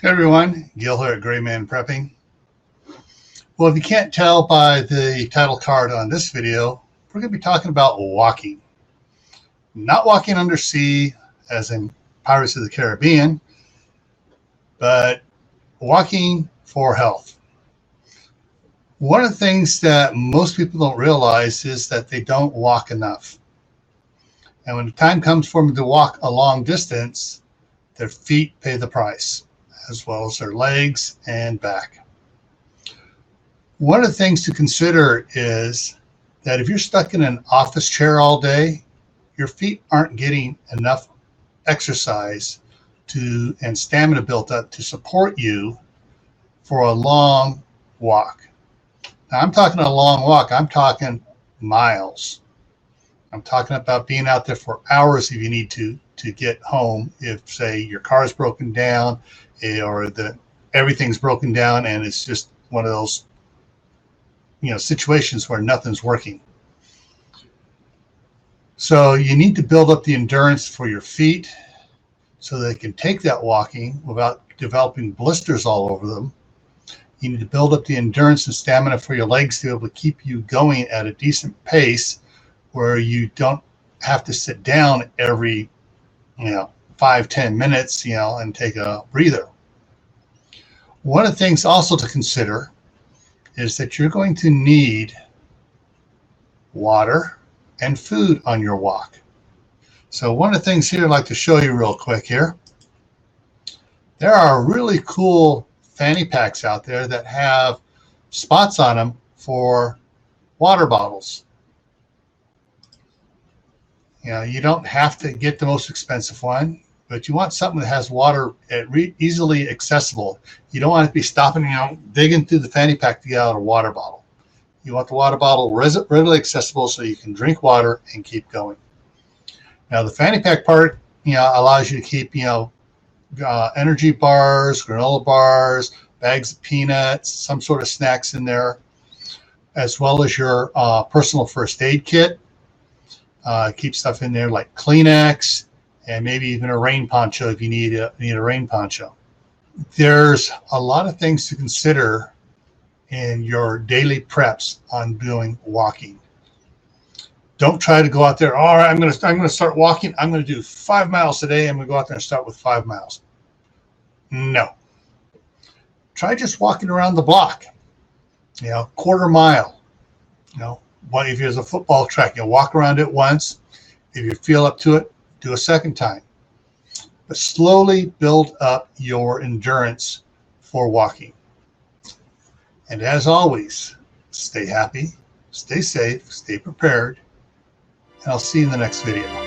Hey everyone, Gil here at GrayManPrepping. Well, if you can't tell by the title card on this video, we're going to be talking about walking. Not walking undersea, as in Pirates of the Caribbean, but walking for health. One of the things that most people don't realize is that they don't walk enough. And when the time comes for them to walk a long distance, their feet pay the price, as well as their legs and back. One of the things to consider is that if you're stuck in an office chair all day, your feet aren't getting enough exercise and stamina built up to support you for a long walk. Now, I'm talking a long walk. I'm talking miles. I'm talking about being out there for hours if you need to get home. If, say, your car's broken down or everything's broken down and it's just one of those situations where nothing's working. So you need to build up the endurance for your feet so they can take that walking without developing blisters all over them. You need to build up the endurance and stamina for your legs to be able to keep you going at a decent pace where you don't have to sit down every 5-10 minutes and take a breather. One of the things also to consider is that you're going to need water and food on your walk. So one of the things here I'd like to show you real quick here. There are really cool fanny packs out there that have spots on them for water bottles. You don't have to get the most expensive one, but you want something that has water easily accessible. You don't want to be stopping, digging through the fanny pack to get out a water bottle. You want the water bottle readily accessible so you can drink water and keep going. Now, the fanny pack part, allows you to keep, energy bars, granola bars, bags of peanuts, some sort of snacks in there, as well as your personal first aid kit. Keep stuff in there like Kleenex and maybe even a rain poncho if you need a rain poncho. There's a lot of things to consider in your daily preps on doing walking. Don't try to go out there, all right, I'm going to start walking. I'm going to do 5 miles today. I'm going to go out there and start with 5 miles. No. Try just walking around the block, quarter mile. If there's a football track, walk around it once. If you feel up to it, do a second time. But slowly build up your endurance for walking. And as always, stay happy, stay safe, stay prepared, and I'll see you in the next video.